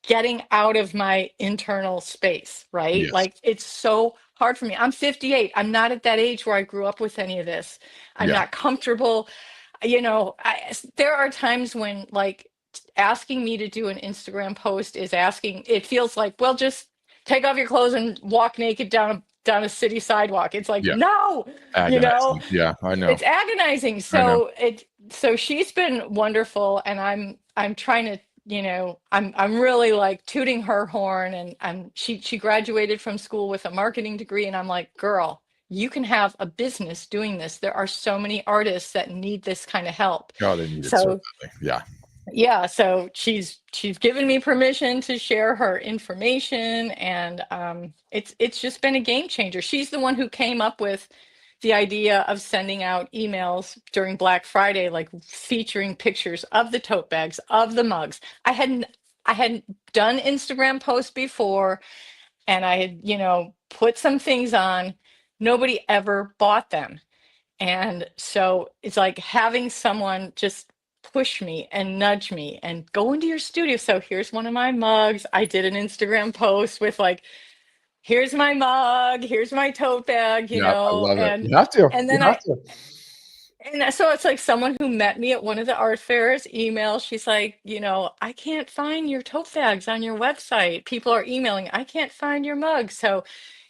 getting out of my internal space, right? Yes. Like, it's so hard for me. I'm 58. I'm not at that age where I grew up with any of this. I'm Yeah. not comfortable. There are times when, like, asking me to do an Instagram post is asking, it feels like, well, just take off your clothes and walk naked down a city sidewalk. It's like, Yeah. no, you know, Agonizing. Yeah, I know. it's agonizing. I know. So she's been wonderful, and I'm trying to, I'm really like tooting her horn, and she graduated from school with a marketing degree, and I'm like, girl, you can have a business doing this. There are so many artists that need this kind of help. Oh, they need it so So badly. Yeah. yeah, so she's given me permission to share her information, and it's just been a game changer. She's the one who came up with the idea of sending out emails during Black Friday, like featuring pictures of the tote bags, of the mugs. I hadn't done Instagram posts before, and I had, put some things on. Nobody ever bought them. And so it's like having someone just push me and nudge me and go into your studio. So here's one of my mugs. I did an Instagram post with, like, here's my mug, here's my tote bag, Yeah, I love it. and You have to. and You then have to. so it's like someone who met me at one of the art fairs email. She's like, I can't find your tote bags on your website. People are emailing, I can't find your mug. So,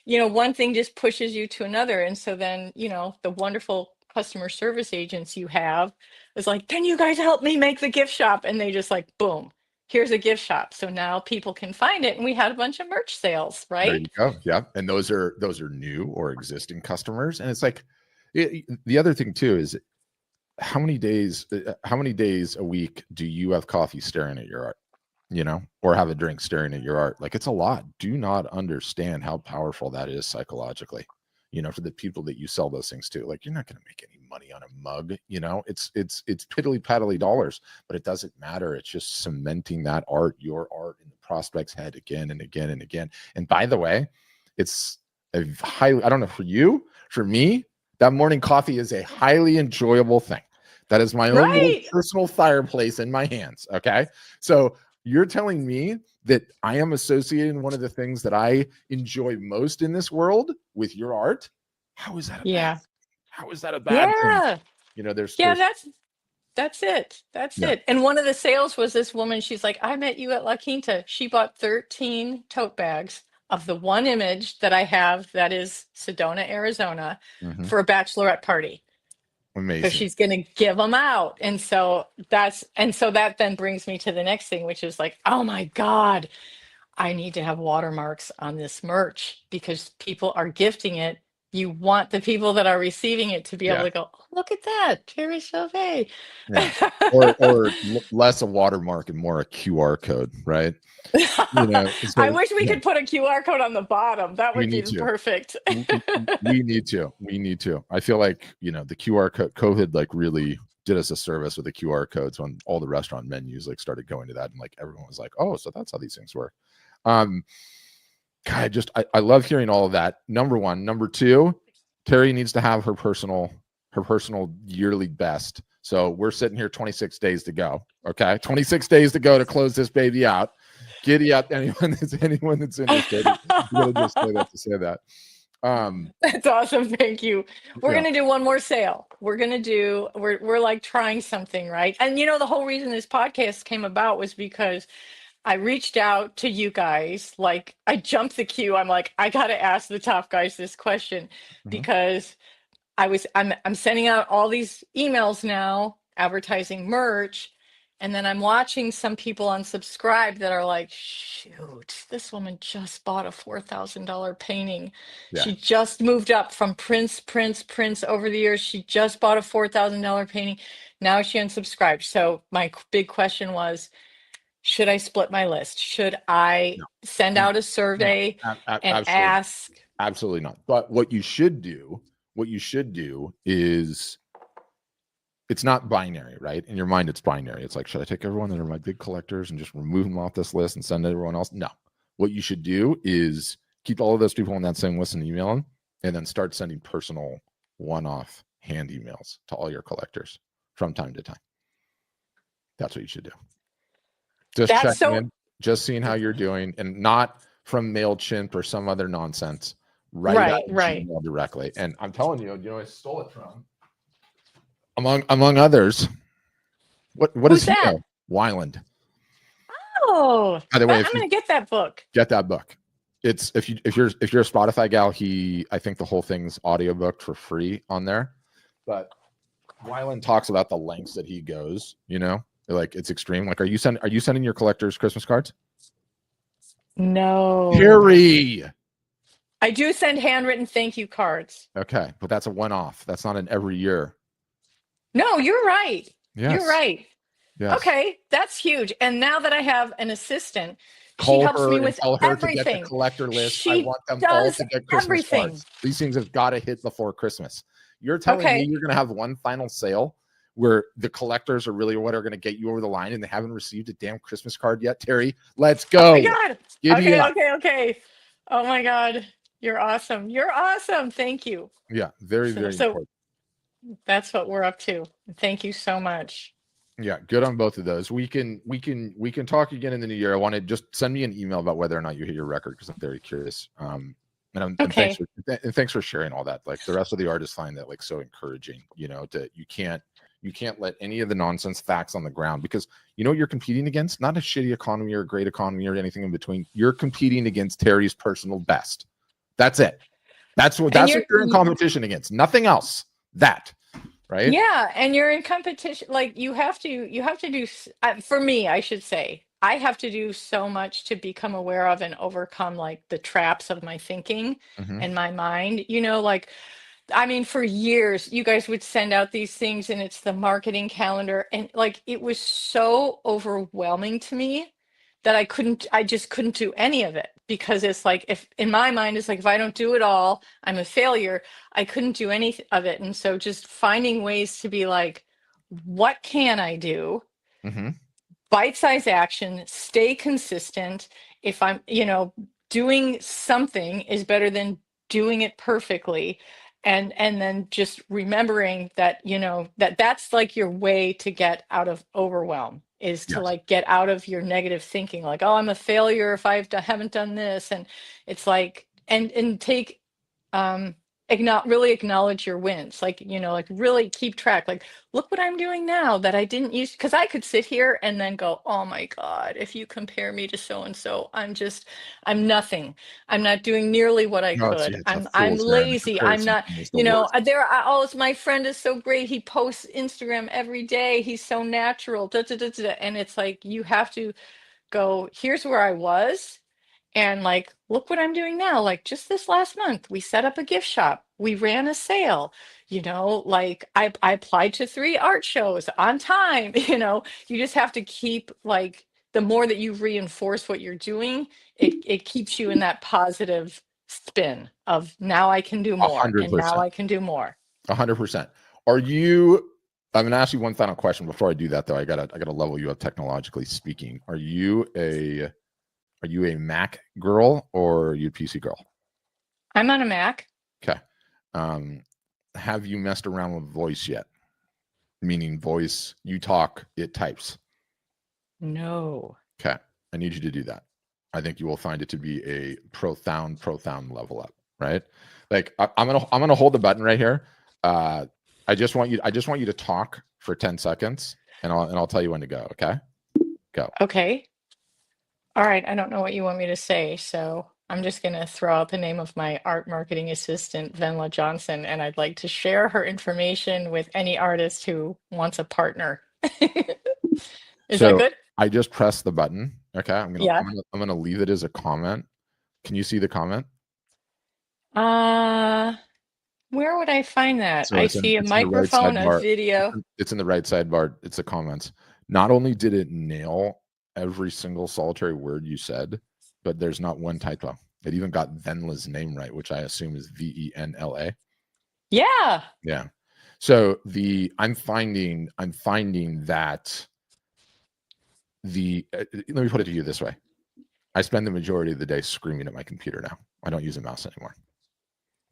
one thing just pushes you to another. And so then, the wonderful customer service agents you have is like, can you guys help me make the gift shop? And they just like, boom, here's a gift shop. So now people can find it. And we had a bunch of merch sales, There you right? go. Yeah, and those are new or existing customers, and it's like the other thing too is how many days a week do you have coffee staring at your art, or have a drink staring at your art? Like, it's a lot. Do not understand how powerful that is psychologically, for the people that you sell those things to. Like, you're not going to make any money on a mug, it's piddly paddly dollars, but it doesn't matter. It's just cementing that art, your art, in the prospect's head again and again and again. And by the way, it's a highly, I don't know, for you, for me, that morning coffee is a highly enjoyable thing. That is my own little Right. personal fireplace in my hands. Okay. So you're telling me that I am associating one of the things that I enjoy most in this world with your art? How is that a bad Yeah. thing? How is that a bad thing? Yeah. There's Yeah. That's it. That's yeah. it. And one of the sales was this woman. She's like, I met you at La Quinta. She bought 13 tote bags of the one image that I have that is Sedona, Arizona, Mhm. for a bachelorette party. Because Amazing. she's going to give them out. And so that then brings me to the next thing, which is like, oh my God, I need to have watermarks on this merch because people are gifting it. You want the people that are receiving it to be able Yeah. to go, oh, look at that, Terry Sauve. Yeah. Or less a watermark and more a QR code, right? I So wish we yeah, could put a QR code on the bottom. That we would be need to. perfect. We need to. We need to. I feel like, the QR code, COVID like really did us a service with the QR codes when all the restaurant menus like started going to that, and like everyone was like, oh, so that's how these things work. God, I love hearing all of that. Number one. Number two, Terry needs to have her personal yearly best. So we're sitting here 26 days to go. Okay. 26 days to go to close this baby out. Giddy up, anyone that's interested. You gotta just say that to say that. That's awesome. Thank you. We're Yeah. going to do one more sale. We're like trying something, right? And the whole reason this podcast came about was because I reached out to you guys. Like, I jumped the queue. I'm like, I got to ask the top guys this question Mhm. because I'm sending out all these emails now advertising merch, and then I'm watching some people unsubscribe that are like, shoot, this woman just bought a $4,000 painting. Yeah. She just moved up from Prince over the years. She just bought a $4,000 painting. Now she unsubscribed. So my big question was, should I split my list? Should I No. send No. out a No. survey and Absolutely. ask? Absolutely not. But what you should do is, it's not binary, right? In your mind, it's binary. It's like, should I take everyone that are my big collectors and just remove them off this list and send everyone else? No. What you should do is keep all of those people on that same list and email them, and then start sending personal one-off hand emails to all your collectors from time to time. That's what you should do. Just That's checking so in, just seeing how you're doing, and not from MailChimp or some other nonsense. Right out of right. Gmail directly. And I'm telling you, I stole it from, among others. What does Who's he that? know? Wyland. Oh, By the way, I'm if you going to get that book. get that book, it's if you're a Spotify gal, I think the whole thing's audiobooked for free on there. But Wyland talks about the lengths that he goes, like it's extreme. Like, are you sending your collectors Christmas cards? No. Harry. I do send handwritten thank you cards. Okay, but that's a one-off. That's not an every year. No, you're right. Yes. You're right. Yes. Okay, that's huge. And now that I have an assistant, she Call helps her me and with tell her to get the everything. collector list. I She want them all does to get Christmas everything. cards. These things have got to hit before Christmas. You're telling me you're going to have one final sale where the collectors are really what are going to get you over the line, and they haven't received a damn Christmas card yet, Terry? Let's go. Oh my God. Giddy up. Okay. Oh my God. You're awesome. You're awesome. Thank you. Yeah, very, very important. That's what we're up to. Thank you so much. Yeah, good on both of those. We can talk again in the new year. I want to just send me an email about whether or not you hit your record because I'm very curious. And Okay. thanks for sharing all that. Like the rest of the artists find that like so encouraging. You can't let any of the nonsense facts on the ground because you know what you're competing against? Not a shitty economy or a great economy or anything in between. You're competing against Terry's personal best. That's it. That's what you're in competition against. Nothing else. That. Right? Yeah, and you're in competition. Like you have to do. For me, I should say, I have to do so much to become aware of and overcome like the traps of my thinking Mm-hmm. and my mind. You know, like I mean, for years, you guys would send out these things, and it's the marketing calendar, and like it was so overwhelming to me that I just couldn't do any of it because it's like if in my mind it's like if I don't do it all, I'm a failure. I couldn't do any of it, and so just finding ways to be like, what can I do? Mm-hmm. Bite-sized action, stay consistent. If I'm, doing something is better than doing it perfectly. And then just remembering that, that's like your way to get out of overwhelm is to Yes. like get out of your negative thinking, like, oh, I'm a failure if haven't done this. And it's like, and take, really acknowledge your wins, like, like really keep track, like, look what I'm doing now that I didn't use, because I could sit here and then go, oh my God, if you compare me to so and so, I'm nothing. I'm not doing nearly what I No, see, could. it's a I'm fool's errand. The lazy. I'm comparison not, thing is the worst. oh, my friend is so great. He posts Instagram every day. He's so natural. Da, da, da, da, da. And it's like you have to go, here's where I was. And like, look what I'm doing now. Like just this last month, we set up a gift shop. We ran a sale, like I applied to 3 art shows on time. You just have to keep like the more that you reinforce what you're doing, it keeps you in that positive spin of now I can do A more hundred and now percent. I can do more. 100%. Are you? I'm gonna ask you one final question before I do that, though. I gotta level you up technologically speaking. Are you a Mac girl or are you a PC girl? I'm on a Mac. Okay. Have you messed around with voice yet? Meaning voice, you talk, it types. No. Okay. I need you to do that. I think you will find it to be a profound level up, right? Like I'm gonna hold the button right here. I just want you to talk for 10 seconds and I'll tell you when to go. Okay. Go. Okay. All right, I don't know what you want me to say, so I'm just going to throw out the name of my art marketing assistant, Venla Johnson, and I'd like to share her information with any artist who wants a partner. Is that So good? I just pressed the button. Okay. Yeah. I'm gonna leave it as a comment. Can you see the comment? Uh, where would I find that? So I it's in see a it's in the right microphone, a sidebar. video. It's in the right sidebar. It's the comments. Not only did it nail every single solitary word you said, but there's not one typo. It even got Venla's name right, which I assume is Venla. Yeah. Yeah. So I'm finding that let me put it to you this way. I spend the majority of the day screaming at my computer now. I don't use a mouse anymore.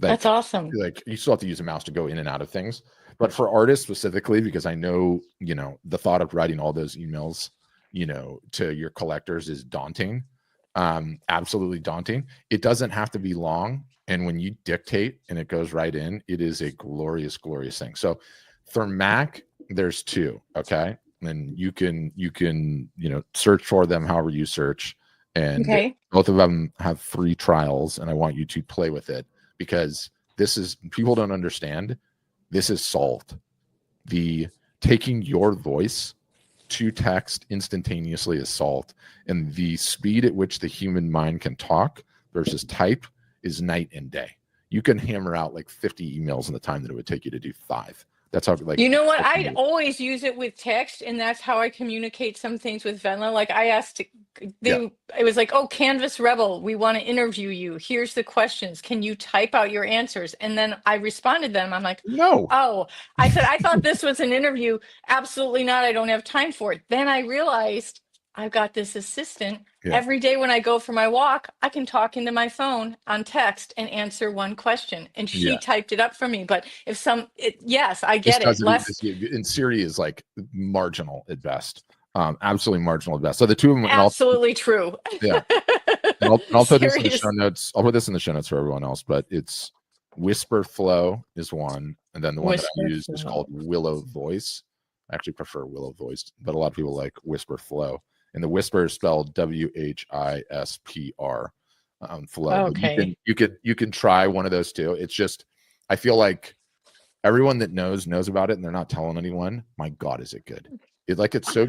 That's awesome. Like you still have to use a mouse to go in and out of things, but for artists specifically, because I know the thought of writing all those emails to your collectors is daunting, absolutely daunting. It doesn't have to be long, and when you dictate and it goes right in, it is a glorious thing. So for Mac, there's 2. Okay, and you can search for them however you search, and Okay. both of them have free trials, and I want you to play with it because people don't understand. This is solved. The taking your voice to text instantaneously is solved, and the speed at which the human mind can talk versus type is night and day. You can hammer out like 50 emails in the time that it would take you to do 5. That's how You know what? I'd always use it with text, and that's how I communicate some things with Venla. Like I asked, it was like, "Oh, Canvas Rebel, we want to interview you. Here's the questions. Can you type out your answers?" And then I responded them. I'm like, no. "Oh," I said, "I thought this was an interview. Absolutely not. I don't have time for it." Then I realized I've got this assistant. Yeah. Every day when I go for my walk, I can talk into my phone on text and answer one question. And she Yeah. typed it up for me. But if yes, I This get it. doesn't in Siri is like marginal at best. Absolutely marginal at best. So the two of them, absolutely true. Yeah. And I'll put this in the Serious. show notes. I'll put this in the show notes for everyone else, but it's Whisper Flow is one. And then the one that I Whisper use is called Willow Voice. I actually prefer Willow Voice, but a lot of people like Whisper Flow. And the Whisper is spelled WHISPR. Flow. Okay. You can try one of those too. It's just, I feel like everyone that knows about it and they're not telling anyone. My God, is it good? It's so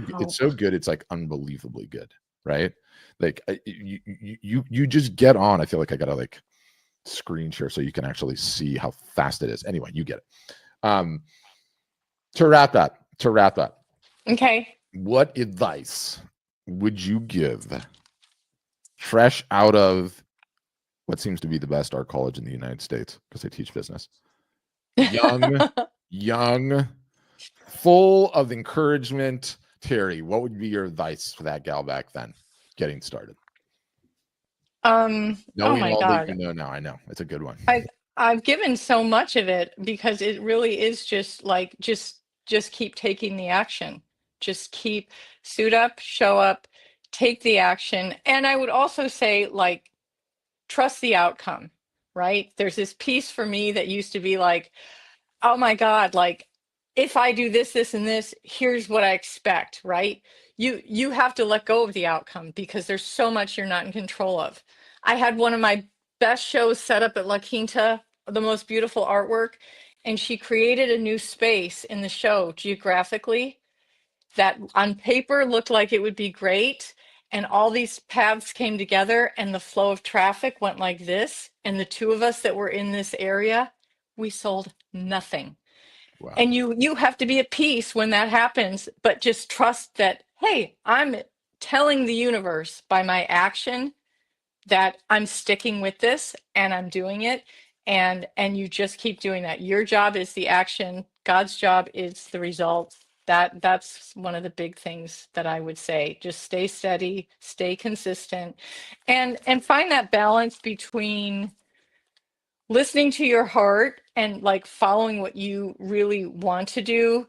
good. It's like unbelievably good, right? Like you just get on. I feel like I gotta like screen share so you can actually see how fast it is. Anyway, you get it. To wrap up. Okay. What advice would you give fresh out of what seems to be the best art college in the United States, because I teach business? Young, full of encouragement. Terry, what would be your advice for that gal back then, getting started? Oh my God. That you know now, I know it's a good one. I've given so much of it because it really is just like just keep taking the action. Just keep suit up, show up, take the action. And I would also say, like, trust the outcome, right? There's this piece for me that used to be like, oh my God, like if I do this, this, and this, here's what I expect, right? You have to let go of the outcome because there's so much you're not in control of. I had one of my best shows set up at La Quinta, the most beautiful artwork, and she created a new space in the show geographically that on paper looked like it would be great. And all these paths came together and the flow of traffic went like this. And the two of us that were in this area, we sold nothing. Wow. And you have to be at peace when that happens, but just trust that, hey, I'm telling the universe by my action that I'm sticking with this and I'm doing it. And you just keep doing that. Your job is the action. God's job is the result. That's one of the big things that I would say. Just stay steady, stay consistent, and find that balance between listening to your heart and like following what you really want to do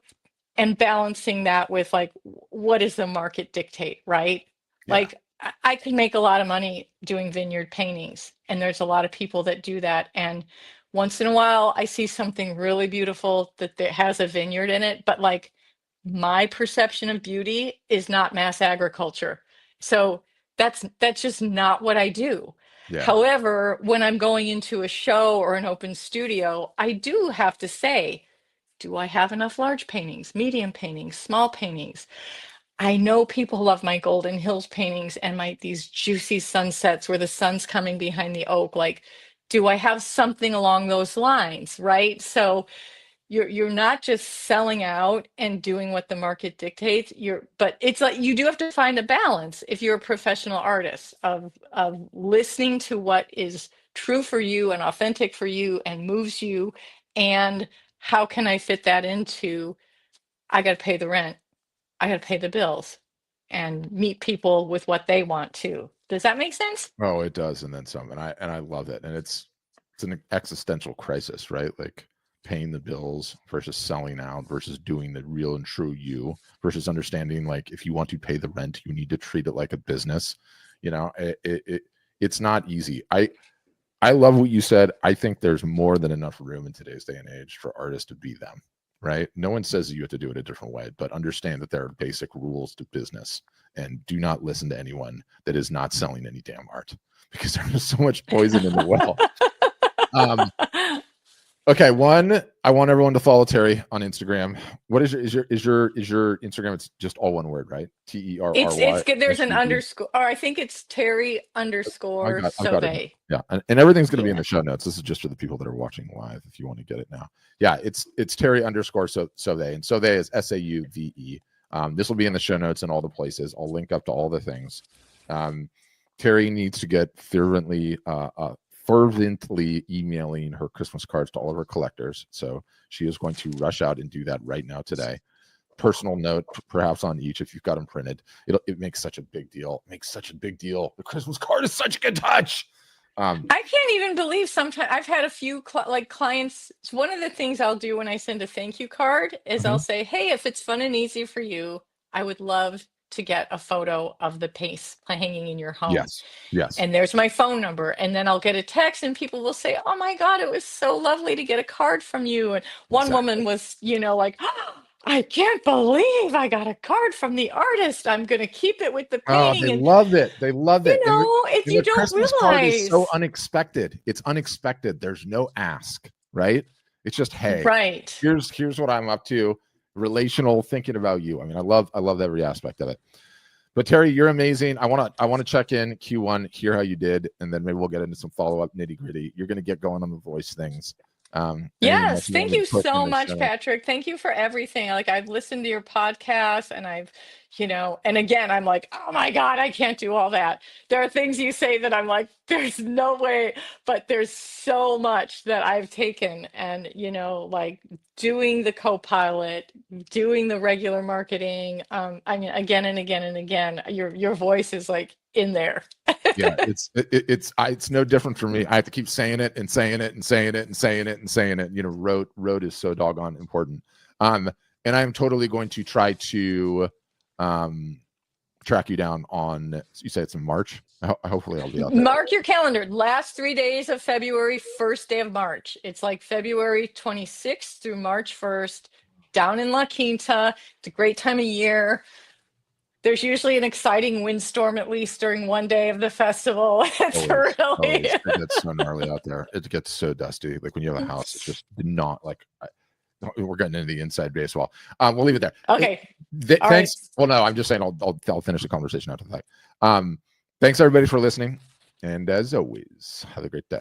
and balancing that with like what does the market dictate, right? Yeah. Like I could make a lot of money doing vineyard paintings, and there's a lot of people that do that, and once in a while I see something really beautiful that has a vineyard in it, but like my perception of beauty is not mass agriculture. So that's just not what I do. Yeah. However, when I'm going into a show or an open studio, I do have to say, do I have enough large paintings, medium paintings, small paintings? I know people love my Golden Hills paintings and these juicy sunsets where the sun's coming behind the oak. Like, do I have something along those lines, right? So you're not just selling out and doing what the market dictates. But it's like you do have to find a balance if you're a professional artist of listening to what is true for you and authentic for you and moves you, and how can I fit that into, I got to pay the rent, I got to pay the bills, and meet people with what they want too. Does that make sense? Oh, it does, and then some. And I love it. And it's an existential crisis, right? Like paying the bills versus selling out versus doing the real and true you versus understanding like if you want to pay the rent, you need to treat it like a business. You know, it's not easy. I love what you said. I think there's more than enough room in today's day and age for artists to be them, right? No one says that you have to do it a different way, but understand that there are basic rules to business, and do not listen to anyone that is not selling any damn art, because there's so much poison in the well. Okay, I want everyone to follow Terry on Instagram. What is your Instagram? It's just all one word, right? TERRY. It's good. There's an underscore, or I think it's Terry underscore Sauve. Yeah, and everything's going to be in the show notes. This is just for the people that are watching live. If you want to get it now, yeah, it's Terry underscore Sauve, and Sauve is SAUVE. This will be in the show notes and all the places. I'll link up to all the things. Terry needs to get fervently emailing her Christmas cards to all of her collectors. So she is going to rush out and do that right now today. personal note, perhaps on each if you've got them printed. It makes such a big deal. It makes such a big deal. The Christmas card is such a good touch. I can't even believe sometimes I've had a few clients. One of the things I'll do when I send a thank you card is I'll say, hey, if it's fun and easy for you, I would love to get a photo of the piece hanging in your home. Yes. And there's my phone number. And then I'll get a text and people will say, oh my God, it was so lovely to get a card from you. And one woman was, like, oh, I can't believe I got a card from the artist. I'm going to keep it with the painting. They love it. They love it. If you don't Christmas realize, card is so unexpected. It's unexpected. There's no ask, right? It's just, hey, right. Here's what I'm up to. Relational, thinking about you. I mean, I love every aspect of it. But Terry, you're amazing. I want to check in Q1, hear how you did, and then maybe we'll get into some follow-up nitty-gritty. You're going to get going on the voice things. Yes, thank you so much, Patrick. Thank you for everything. Like, I've listened to your podcast and I've, and again, I'm like, oh my God, I can't do all that. There are things you say that I'm like, there's no way, but there's so much that I've taken and, like doing the co-pilot, doing the regular marketing. I mean, again and again and again, your voice is like in there. Yeah, it's no different for me. I have to keep saying it and saying it and saying it and saying it and saying it. Road is so doggone important. And I'm totally going to try to track you down on. You say it's in March. Hopefully, I'll be out there. Mark your calendar. Last 3 days of February, first day of March. It's like February 26th through March 1st, down in La Quinta. It's a great time of year. There's usually an exciting windstorm at least during one day of the festival. It gets so gnarly out there. It gets so dusty. Like when you have a house, it's just not like we're getting into the inside baseball. We'll leave it there. Okay. Thanks. Right. Well, no, I'm just saying I'll finish the conversation after that. Thanks everybody for listening. And as always, have a great day.